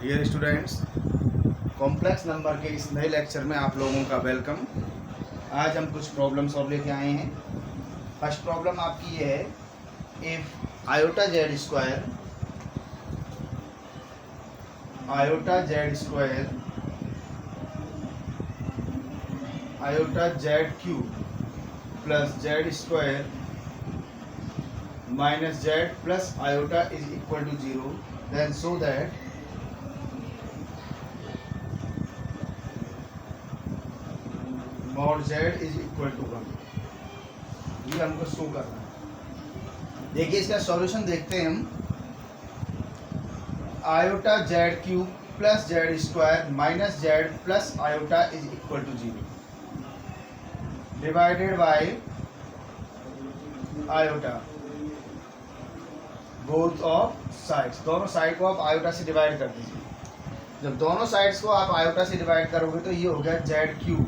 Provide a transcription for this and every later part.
Dear students, complex number के इस नए लेक्चर में आप लोगों का वेलकम। आज हम कुछ प्रॉब्लम सॉल्व लेके आए हैं। फर्स्ट प्रॉब्लम आपकी ये है, if iota z square iota z cube plus z square minus z plus iota is equal to 0, then so that mod Z is equal to 1। ये हमको शो करना है। देखिए इसका सॉल्यूशन देखते हैं हम। Iota z cube plus z square minus z plus iota is equal to 0 divided by iota both of sides. दोनों साइड को आप आयोटा से डिवाइड कर दीजिए। जब दोनों साइड्स को आप आयोटा से डिवाइड करोगे तो ये हो गया z cube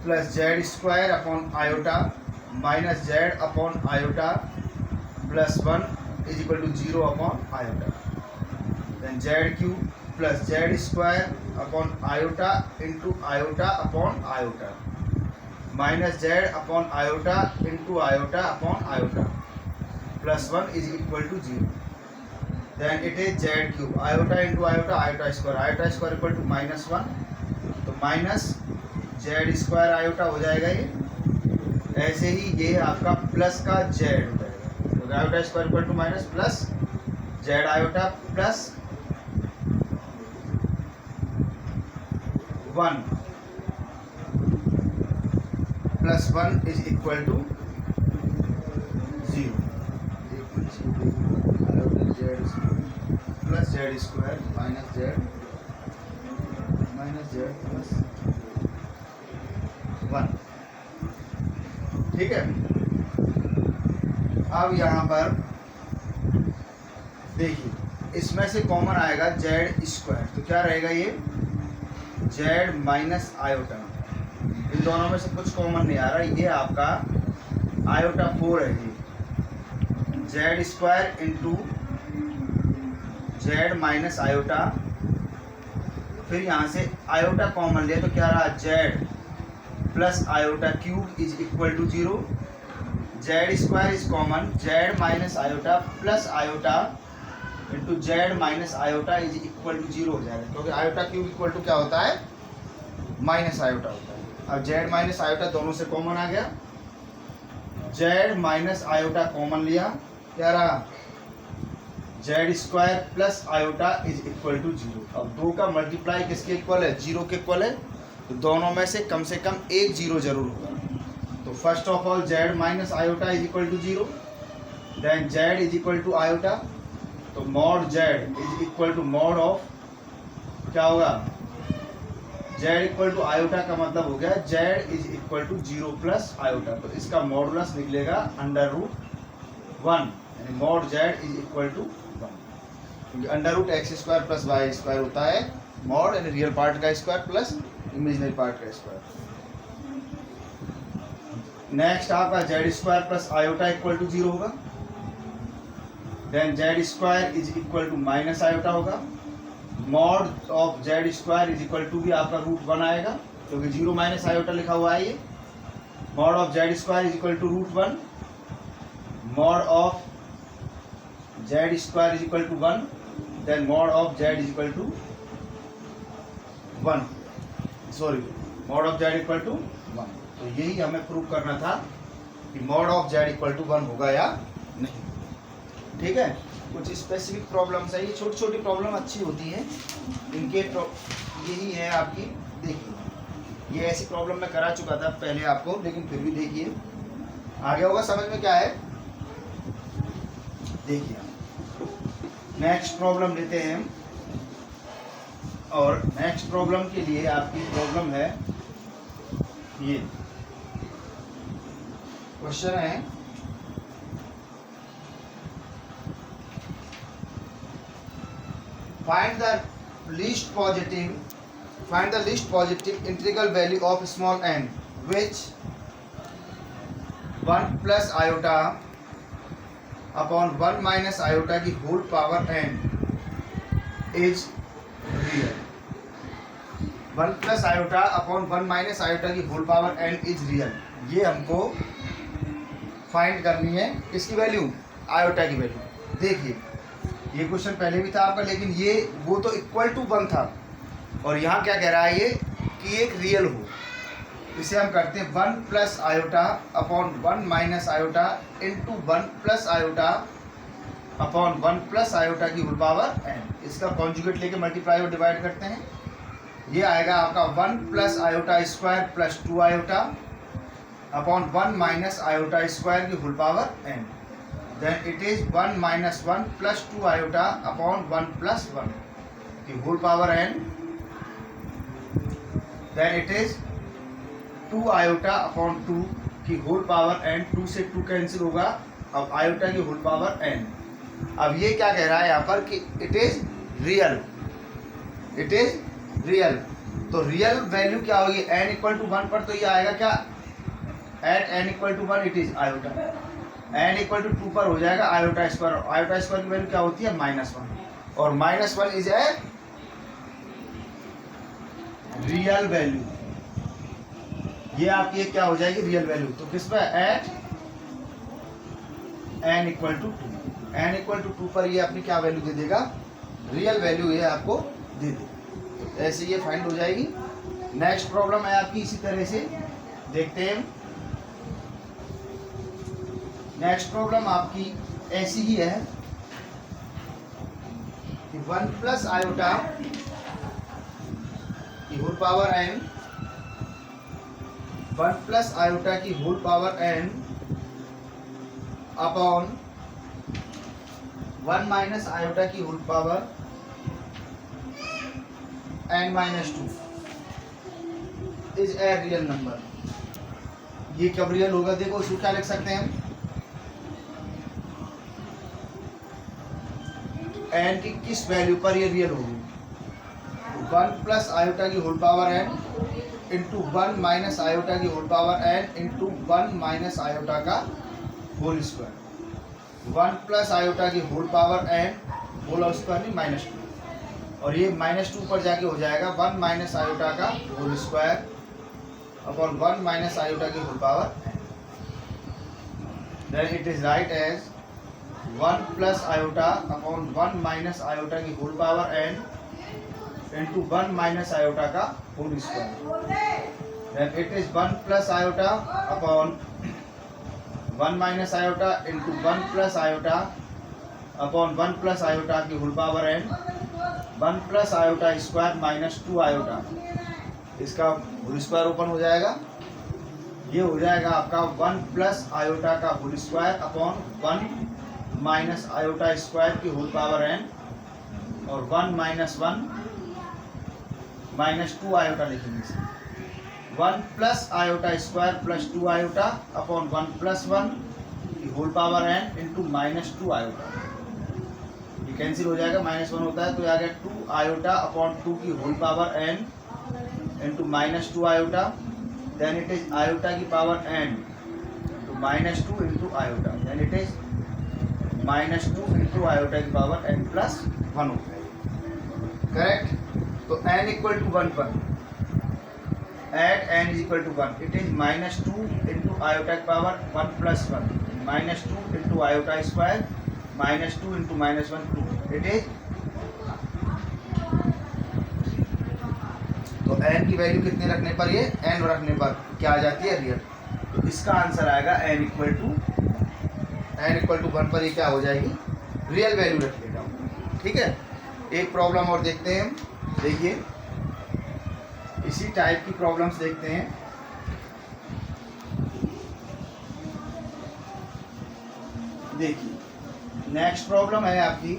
plus z square upon iota minus z upon iota plus 1 is equal to 0 upon iota. Then z cube plus z square upon iota into iota upon iota minus z upon iota into iota upon iota plus 1 is equal to 0। Then it is z cube iota into iota iota square equal to -1, तो minus Z square iota हो जाएगा ये। ऐसे ही ये आपका plus का Z हो जाएगा, तो iota square equal to minus plus z iota plus 1 plus 1 is equal to 0। Plus z square minus z plus 1। ठीक है। अब यहाँ पर देखिए इसमें से कॉमन आएगा जेड स्क्वायर, तो क्या रहेगा ये जेड माइनस आयोटा। इन दोनों में से कुछ कॉमन नहीं आ रहा। ये आपका आयोटा 4 है, ये z square into z minus iota. फिर यहाँ से आयोटा कॉमन लिया तो क्या रहा z plus iota cube is equal to 0। Z square is common, z minus iota plus iota into z minus iota is equal to 0 हो जाएगा, क्योंकि आयोटा क्यूब इक्वल टू क्या होता है माइनस आयोटा होता है। अब जेड माइनस आयोटा दोनों से कॉमन आ गया, जेड माइनस आयोटा कॉमन लिया, क्या रहा z square plus iota is equal to 0। अब 2 का मल्टीप्लाई किसके इक्वल है 0 के इक्वल है, तो दोनों में से कम एक 0 जरूर होगा। तो first of all Z minus iota is equal to 0, then Z is equal to iota, तो mod Z is equal to mod of क्या होगा जेड इक्वल टू आयोटा का मतलब हो गया Z is equal to 0 plus iota, तो इसका modulus निकलेगा √1, यानी mod Z is equal to 1, क्योंकि √x² प्लस y² होता है मॉड, यानी रियल पार्ट का स्क्वायर प्लस इमेजिनरी पार्ट का स्क्वायर। नेक्स्ट आपका Z square plus iota equal to 0 होगा, then Z square is equal to minus iota होगा, mod of Z square is equal to भी आपका √1 आएगा, क्योंकि 0 माइनस आयोटा लिखा हुआ है ये। Mod of Z square is equal to √1, mod of Z square is equal to 1, then mod of Z is equal to 1, sorry mod of z equal to 1। तो यही हमें प्रूव करना था कि mod of z equal to 1 होगा या नहीं। ठीक है, कुछ स्पेसिफिक प्रॉब्लम्स है, ये छोटी छोटी प्रॉब्लम अच्छी होती हैं इनके। यही है आपकी, देखिए ये ऐसी प्रॉब्लम मैं करा चुका था पहले आपको, लेकिन फिर भी देखिए आगे होगा समझ में क्या है। देखिए नेक्स्ट प्रॉब्लम लेते हैं, और नेक्स्ट प्रॉब्लम के लिए आपकी प्रॉब्लम है ये क्वेश्चन है, find the least positive integral value of small n which 1 plus iota upon 1 minus iota की whole power n is real. 1 plus iota upon 1 minus iota की whole power n is real, ये हमको find करनी है। किसकी value? Iota की value. देखिए ये क्वेश्चन पहले भी था आपका, लेकिन ये वो तो इक्वल टू 1 था, और यहाँ क्या कह रहा है ये कि एक रियल हो। इसे हम करते हैं 1 plus iota upon 1 minus iota into 1 plus iota upon 1 plus iota की होल पावर n। इसका कॉन्जुगेट लेके मल्टीप्लाई और डिवाइड करते हैं। ये आएगा आपका 1 plus iota square plus 2 iota upon 1 minus iota square की whole power n। Then it is 1 minus 1 plus 2 iota upon 1 plus 1 की whole power n। Then it is 2 iota upon 2 की होल पावर n। 2 से 2 cancel होगा, अब iota की whole power n। अब ये क्या कह रहा है यहाँ पर कि it is real, it is real. तो रियल वैल्यू क्या होगी? n इक्वल टू 1 पर तो ये आएगा क्या? At n equal to 1 it is iota. n equal to 2 पर हो जाएगा आयोटा स्क्वायर। आयोटा स्क्वायर की वैल्यू क्या होती है? -1, और -1 इज ए रियल वैल्यू। ये आपकी क्या हो जाएगी? Real value. तो किस पर? At n equal to 2। n equal to 2 पर ये अपनी क्या वैल्यू दे देगा? रियल वैल्यू ये आपको दे देगा। तो ऐसे ये फाइंड हो जाएगी। नेक्स्ट प्रॉब्लम है आपकी इसी तरह से, देखते हैं। नेक्स्ट प्रॉब्लम आपकी ऐसी ही है कि 1 प्लस आयोटा की whole power n, 1 plus iota की whole power n upon 1 minus iota की whole power n minus 2 is a real number. ये कब रियल होगा? देखो इसको क्या लिख सकते हैं हम? n की किस वैल्यू पर ये रियल होगी? 1 प्लस आयोटा की whole power n into 1 minus iota की whole power n into 1 minus iota का होल स्क्वायर। 1 प्लस आयोटा की whole power n whole square नहीं -2, और ये -2 पर जाके हो जाएगा 1 माइनस आयोटा का whole square upon 1 minus iota की whole power n। Then it is right as 1 plus iota upon 1 minus iota की whole power n into 1 minus iota का whole square. Then it is 1 plus iota upon 1 minus iota into 1 plus iota upon 1 plus iota की whole power n। 1 plus iota square minus 2 iota, इसका whole square open हो जाएगा। ये हो जाएगा आपका 1 plus iota का whole square upon 1 minus iota square की होल पावर n, और 1 माइनस 1 माइनस 2 आयोटा लिखेंगे इसे। 1 plus iota square plus 2 iota upon 1 plus 1 की whole power n into -2 iota. ये कैंसिल हो जाएगा, -1 होता है तो ये आ गया 2 आयोटा अपॉन 2 की whole power n into -2 iota. Then it is iota की power n into -2 into iota. Then it is -2 into iota की पावर n प्लस 1 होता है। करेक्ट? तो n इक्वल टू 1 पर at n is equal to 1 it is -2 into iota की power 1 plus 1 -2 into iota square -2 into -1 2 it is. तो n की value कितने रखने पर? ये n रखने पर क्या आ जाती है? रियल। तो इसका आंसर आएगा n इक्वल टू 1 पर ये क्या हो जाएगी? रियल वैल्यू रख लेगा। ठीक है, एक प्रॉब्लम और देखते हैं। देखिए इसी टाइप की प्रॉब्लम्स देखते हैं। देखिए नेक्स्ट प्रॉब्लम है आपकी।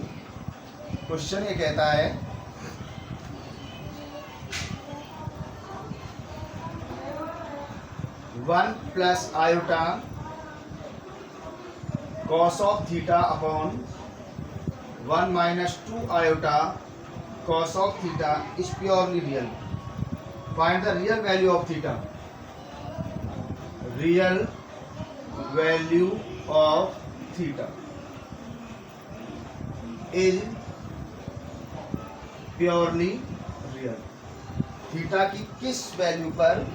क्वेश्चन ये कहता है 1 plus iota cos of theta upon 1 minus 2 iota cos of theta is purely real. Find the real value of theta. Real value of theta. Is purely real. Theta की किस value पर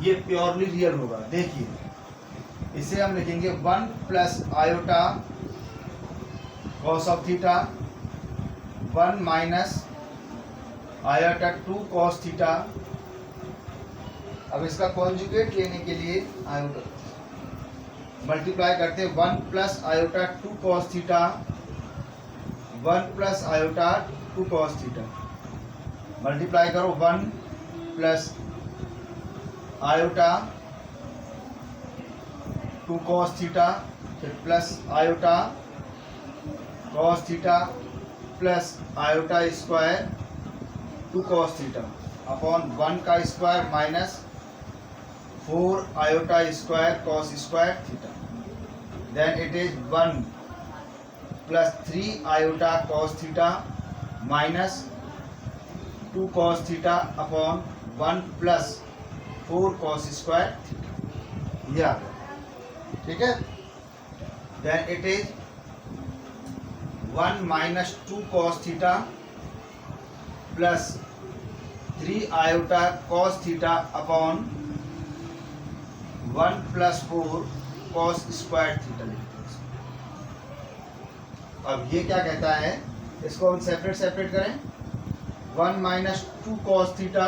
ये purely real होगा? देखिए, इसे हम लिखेंगे 1 plus iota cos of theta 1 minus iota 2 cos theta. अब इसका कॉन्जुगेट लेने के लिए आयोटा मल्टीप्लाई करते हैं 1 plus iota 2 cos theta 1 plus iota 2 cos theta. Multiply करो 1 प्लस आयोटा 2 कॉस थीटा, फिर plus iota cos theta plus iota square 2 cos theta upon 1 का square minus 4 iota square cos square theta. Then it is 1 plus 3 iota cos theta minus 2 cos theta upon 1 plus 4 cos square theta. ये आ गया, ठीक है। Then it is 1 minus 2 cos theta plus 3 iota cos theta upon 1 plus 4 cos square theta लिखते हैं। अब ये क्या कहता है, इसको हम सेपरेट सेपरेट करें। 1 minus 2 cos theta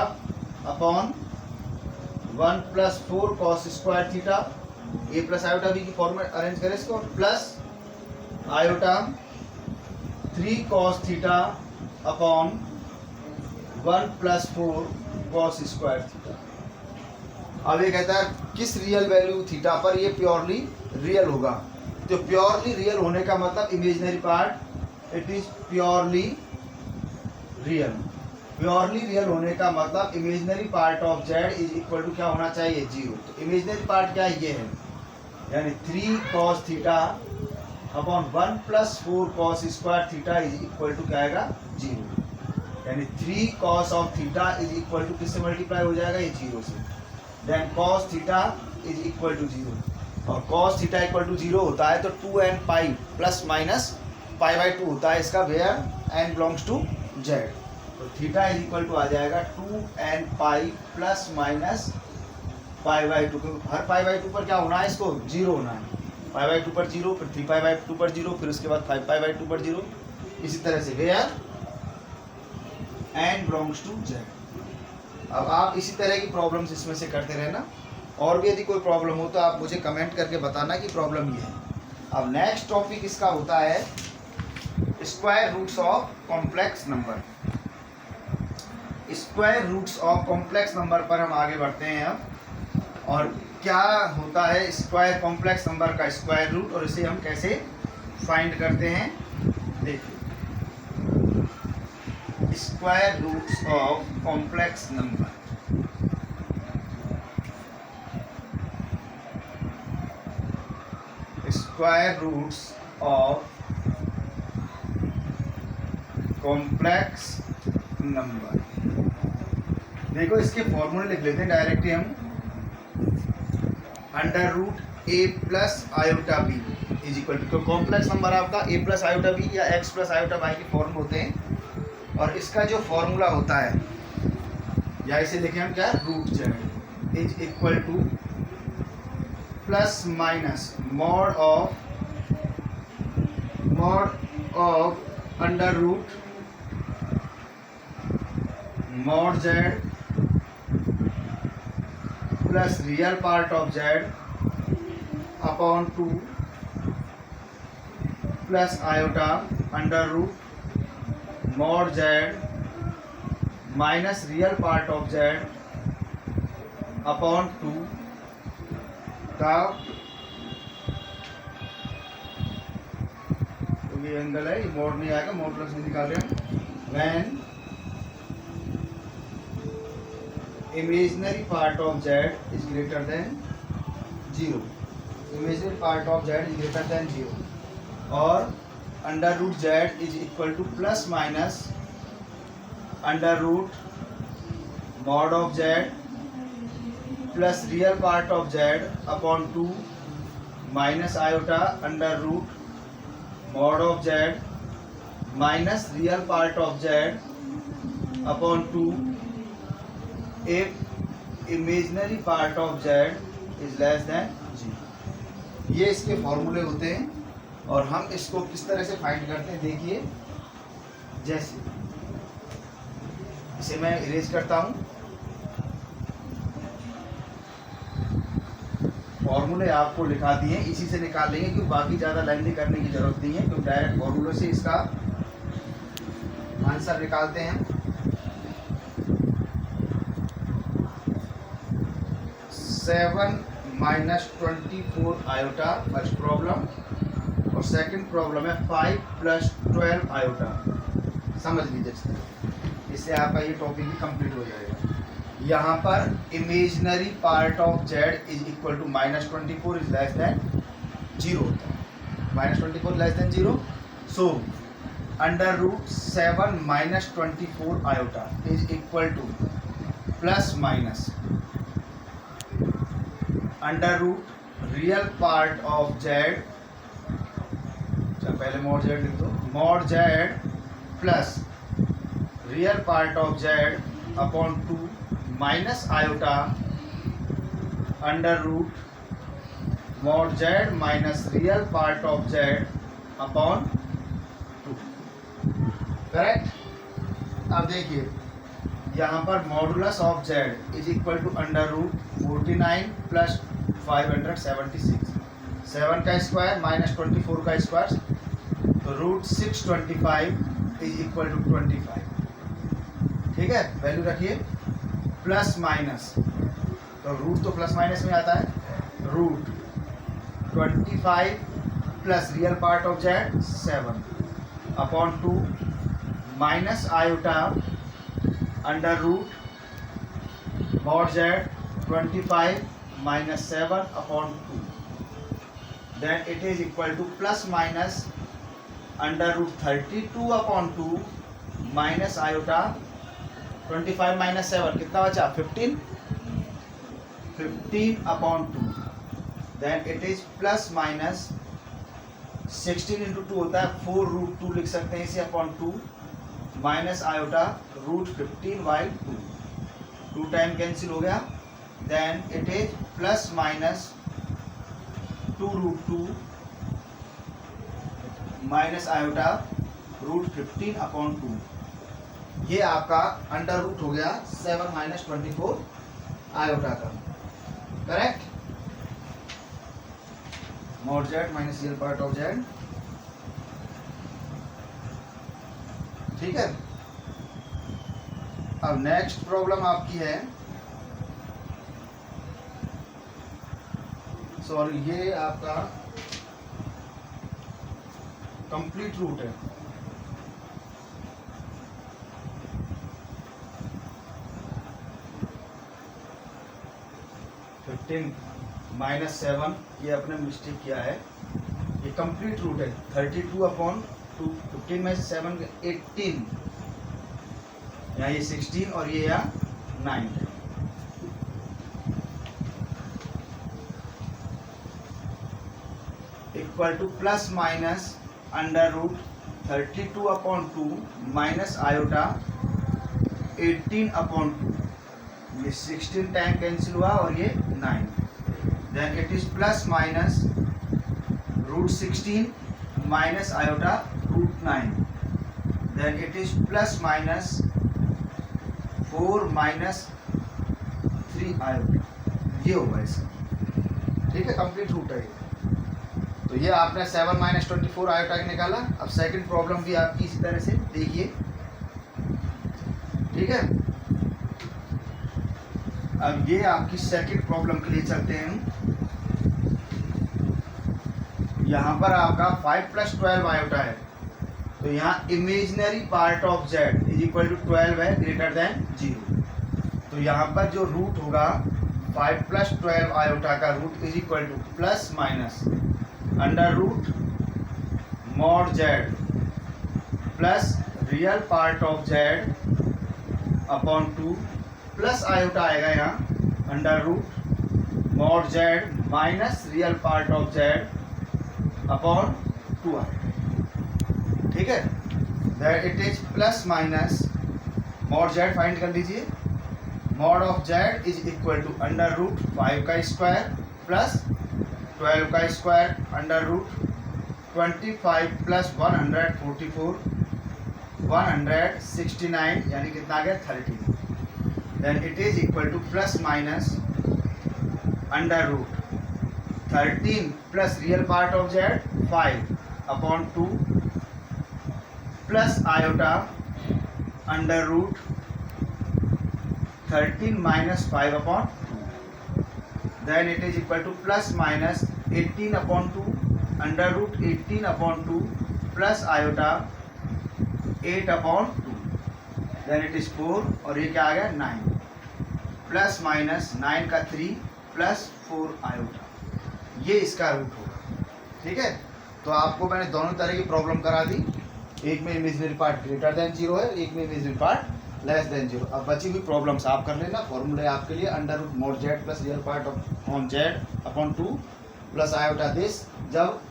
upon 1 plus 4 cos square theta. A plus iota B की फॉर्म में अरेंज करें इसको, plus iota 3 cos theta upon 1 plus 4 cos square theta. अब ये कहता है किस रियल वैल्यू थीटा पर ये प्योरली रियल होगा। तो प्योरली रियल होने का मतलब imaginary part it is purely real. Purely real होने का मतलब imaginary part of Z is equal to क्या होना चाहिए? 0। तो इमेजिनरी पार्ट क्या है? ये है, यानी 3 cos theta upon 1 plus 4 cos square theta is equal to क्या आएगा? 0। यानी 3 cos of theta is equal to किससे मल्टीप्लाई हो जाएगा? ये 0 से। Then cos theta is equal to 0, और कॉस थीटा इक्वल टू 0 होता है तो 2n pi plus minus pi by 2 होता है इसका, where n belongs to z. तो थीटा इज इक्वल टू आ जाएगा 2n pi plus minus pi by 2। हर पाई बाई 2 पर क्या होना है? इसको 0 होना है। पाई बाई 2 पर 0, फिर 3 पाई बाई 2 पर 0, फिर उसके बाद 5 पाई बाई 2 पर 0। इसी तरह से where n belongs to z. अब आप इसी तरह की प्रॉब्लम्स इसमें से करते रहना, और भी यदि कोई प्रॉब्लम हो तो आप मुझे कमेंट करके बताना कि प्रॉब्लम ये है। अब नेक्स्ट टॉपिक इसका होता है square roots of complex number. Square roots of complex number पर हम आगे बढ़ते हैं अब, और क्या होता है स्क्वायर कॉम्प्लेक्स नंबर का स्क्वायर रूट और इसे हम कैसे फाइंड करते हैं। देखिए, square roots of complex number. Square roots of complex number. देखो, इसके फॉर्मूले लिख लेते हैं डायरेक्टली हम। Under root A plus iota B is equal to, complex number आपका ए प्लस आयोटा बी या एक्स प्लस आयोटा वाई के फॉर्म होते हैं, और इसका जो फॉर्मूला होता है, या इसे लिखें हम क्या, root Z is equal to plus minus mod of under root mod Z plus real part of Z upon 2 plus iota under root mod Z minus real part of Z upon 2 का, तो ये angle है, ये mode नहीं आएगा, mode plus में निकाल रहे हैं। When imaginary part of Z is greater than 0, imaginary part of Z is greater than 0, और under root Z is equal to plus minus under root mod of Z plus real part of Z upon 2 minus iota under root mod of Z minus real part of Z upon 2 if imaginary part of Z is less than जी। ये इसके फॉर्मूले होते हैं और हम इसको किस तरह से फाइंड करते हैं देखिए। जैसे इसे मैं इरेज करता हूँ, फॉर्मूले आपको लिखा दिए, इसी से निकाल लेंगे क्योंकि बाकी ज़्यादा लेंथी करने की जरूरत नहीं है, क्योंकि डायरेक्ट फॉर्मूले से इसका आंसर निकालते हैं। 7 माइनस 24 आयोटा फर्स्ट प्रॉब्लम, और सेकंड प्रॉब्लम है 5 प्लस 12 आयोटा। समझ लीजिए, इससे आपका ये टॉपिक भी कंप्लीट हो जाएगा। यहाँ पर imaginary part of Z is equal to minus 24 is less than 0 होता है। Minus 24 less than 0, so under root 7 minus 24 iota is equal to plus minus under root real part of Z, पहले mod Z लिख दो, mod Z plus real part of Z upon 2 minus iota under root mod Z minus real part of Z upon 2। Correct. अब देखिए यहाँ पर modulus of Z is equal to under root 49 plus 576, 7 का square minus 24 का square, तो root 625 is equal to 25। ठीक है, value रखिए। प्लस माइनस, तो रूट तो प्लस माइनस में आता है, root 25 plus real part of Z 7 upon 2 minus iota under root mod Z 25 minus 7 upon 2, then it is equal to plus minus under root 32 upon 2 minus iota 25 minus 7 कितना बचा 15, 15 upon 2, then it is plus minus 16 into 2 होता है 4 root 2 लिख सकते हैं इसे upon 2 minus iota root 15 by 2, 2 time cancel हो गया, then it is plus minus 2 root 2 minus iota root 15 upon 2। ये आपका अंडर रूट हो गया 7 माइनस 24 आयोटा का। Correct. Mod Z minus real part of Z. ठीक है। अब नेक्स्ट प्रॉब्लम आपकी है, सॉरी ये आपका कंप्लीट रूट है। माइनस 7 ये अपने मिस्टेक किया है, ये कंप्लीट रूट है 32 अपॉन 2, 15 में से 7 18, यहाँ ये 16 और ये यहाँ 9 है। Equal to plus minus under root 32 upon 2 minus iota 18 upon 2, ये 16 टाइम कैंसिल हुआ और ये 9, then it is plus minus root 16 minus iota root 9, then it is plus minus 4 minus 3 iota, ये होगा इसका। ठीक है, कंप्लीट रूट है ये। तो ये आपने 7 माइनस 24 आयोटा निकाला। अब सेकंड प्रॉब्लम भी आपकी इसी तरह से देखिए। ठीक है, अब ये आपकी सेकंड प्रॉब्लम के लिए चलते हैं। यहाँ पर आपका 5 प्लस 12 आयोटा है, तो यहाँ imaginary part of Z is equal to 12 है ग्रेटर देन 0। तो यहाँ पर जो रूट होगा 5 प्लस 12 आयोटा का root is equal to plus minus under root mod Z plus real part of Z upon 2 plus iota आएगा यहाँ under root mod Z minus real part of Z upon 2 आएगा। ठीक है, that it is plus minus mod Z find कर लीजिए। Mod of Z is equal to under root 5 का square plus 12 का square under root 25 plus 144 169 यानी कितना आ गया 13। Then it is equal to plus minus under root 13 plus real part of Z 5 upon 2 plus iota under root 13 minus 5 upon 2। Then it is equal to plus minus 18 upon 2 under root 18 upon 2 plus iota 8 upon 2। Then it is 4 और ये क्या आ गया 9 plus minus 9 का 3 plus 4 iota, ये इसका root होगा। ठीक है, तो आपको मैंने दोनों तरह की प्रॉब्लम करा दी। एक में इमेजिनरी पार्ट ग्रेटर देन 0 है, एक में इमेजिनरी पार्ट लेस देन 0। अब बची हुई प्रॉब्लम्स आप कर लेना। फॉर्मूला आपके लिए under root mod Z plus real part on Z upon 2 plus iota this, जब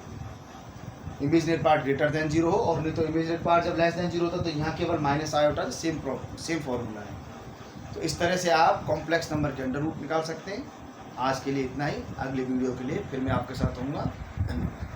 इमेजिनरी पार्ट ग्रेटर देन 0 हो, और नहीं तो इमेजिनरी पार्ट जब लेस देन 0 होता तो यहाँ केवल माइनस आयोटा, सेम फॉर्मूला है। तो इस तरह से आप कॉम्प्लेक्स नंबर के अंडर रूट निकाल सकते हैं। आज के लिए इतना ही, अगले वीडियो के लिए फिर मैं आपके साथ होऊंगा। धन्यवाद।